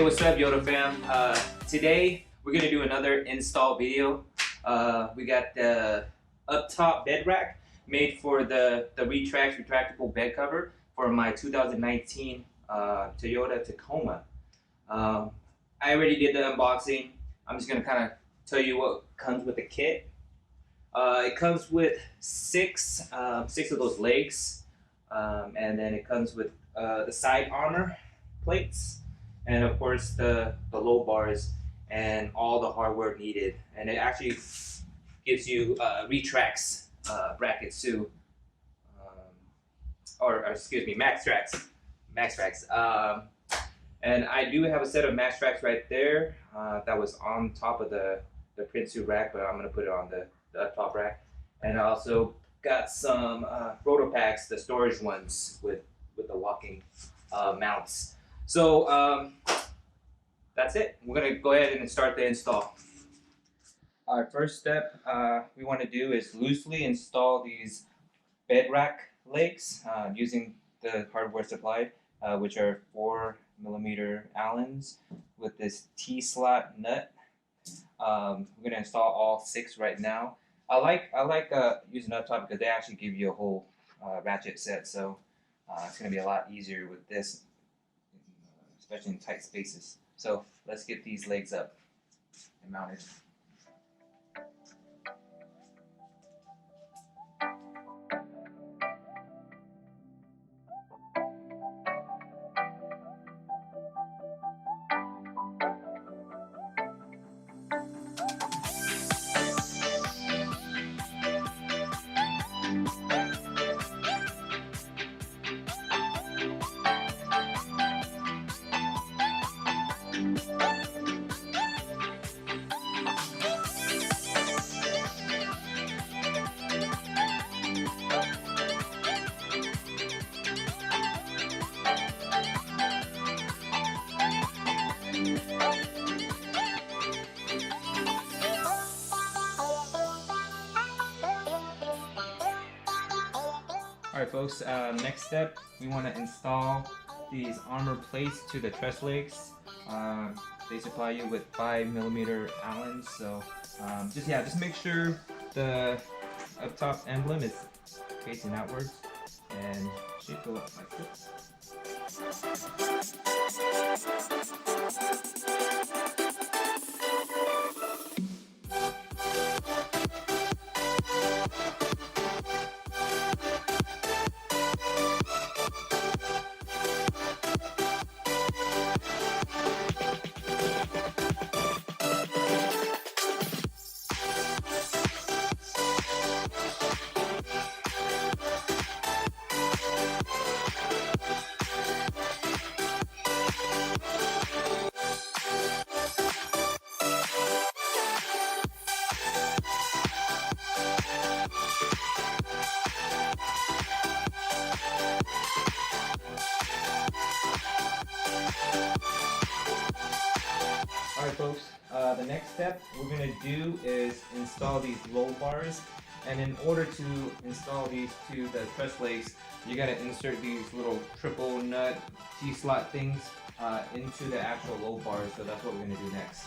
what's up, Yota fam? Today we're gonna do another install video. We got the upTOP bed rack made for the Retrax retractable bed cover for my 2019 Toyota Tacoma. I already did the unboxing. I'm just gonna kind of tell you what comes with the kit. It comes with six of those legs, and then it comes with the side armor plates, and of course the low bars and all the hardware needed. And it actually gives you Retrax brackets too, or excuse me, max tracks. And I do have a set of max tracks right there that was on top of the print suit rack, but I'm gonna put it on the top rack. And I also got some rotor packs, the storage ones with the locking mounts. So that's it. We're gonna go ahead and start the install. Our first step we want to do is loosely install these bed rack legs using the hardware supplied, which are 4mm Allens with this T-slot nut. We're gonna install all 6 right now. I like using upTOP because they actually give you a whole ratchet set, so it's gonna be a lot easier with this, especially in tight spaces. So let's get these legs up and mounted. Alright folks, next step, we want to install these armor plates to the truss legs. They supply you with 5mm Allens, so just make sure the upTOP emblem is facing outwards, and it should go up like this. Alright folks, the next step we're going to do is install these low bars, and in order to install these to the truss legs, you got to insert these little triple nut T-slot things into the actual low bars, so that's what we're going to do next.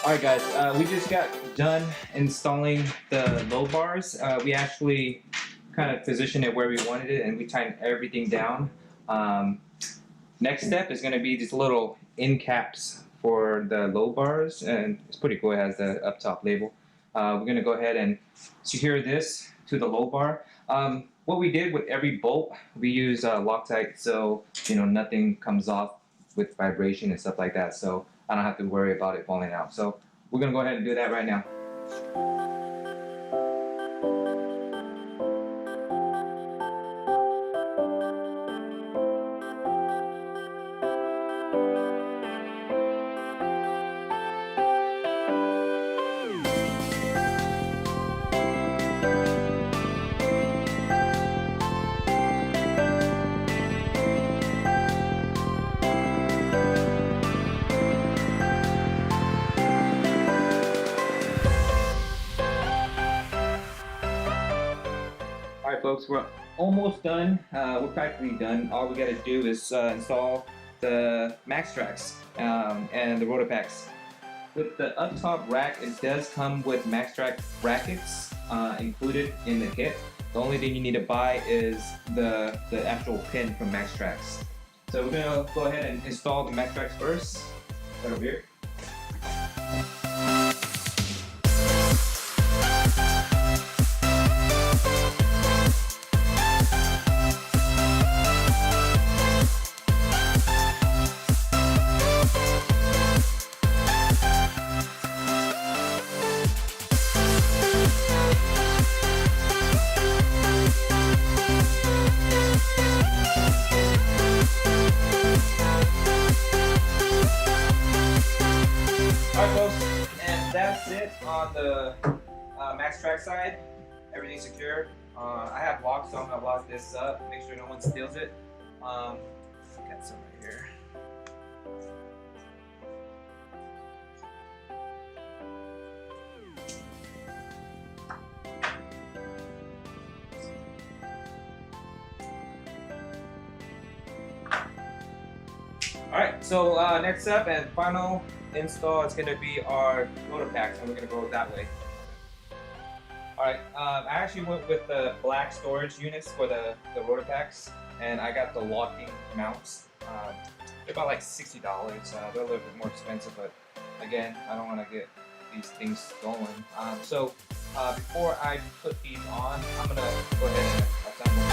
Alright guys, we just got done installing the low bars. We actually kind of positioned it where we wanted it and we tightened everything down. Next step is going to be these little end caps for the low bars, and it's pretty cool. It has the up top label. We're going to go ahead and secure this to the low bar. What we did with every bolt, we use Loctite, so nothing comes off with vibration and stuff like that. So I don't have to worry about it falling out. So we're going to go ahead and do that right now. Alright folks, we're almost done. We're practically done. All we got to do is install the MaxTrax and the Rotopax. With the up top rack, it does come with MaxTrax brackets included in the kit. The only thing you need to buy is the actual pin from MaxTrax. So we're going to go ahead and install the MaxTrax first. Right over here. Alright folks, and that's it on the MaxTrax side. Everything's secure. I have locks, so I'm going to lock this up, make sure no one steals it. Got some right here. Alright, so next up and final install is going to be our Rotopax, and we're going to go that way. Alright, I actually went with the black storage units for the Rotopax, and I got the locking mounts. They're about like $60. They're a little bit more expensive, but again, I don't want to get these things stolen. So before I put these on, I'm going to go ahead and assemble.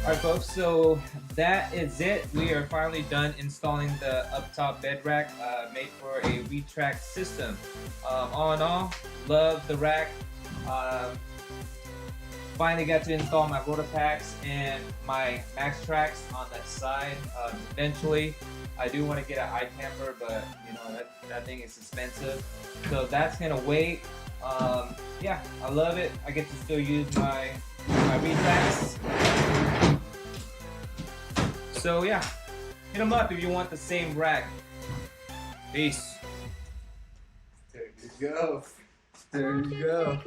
Alright folks, so that is it. We are finally done installing the up top bed rack made for a Retrax system. All in all, love the rack. Finally got to install my Rotopax and my MaxTrax on that side. Eventually, I do want to get an iCamper, but that thing is expensive. So that's gonna wait. Yeah, I love it. I get to still use my Retrax. So yeah, hit them up if you want the same rack. Peace. There you go. There you go.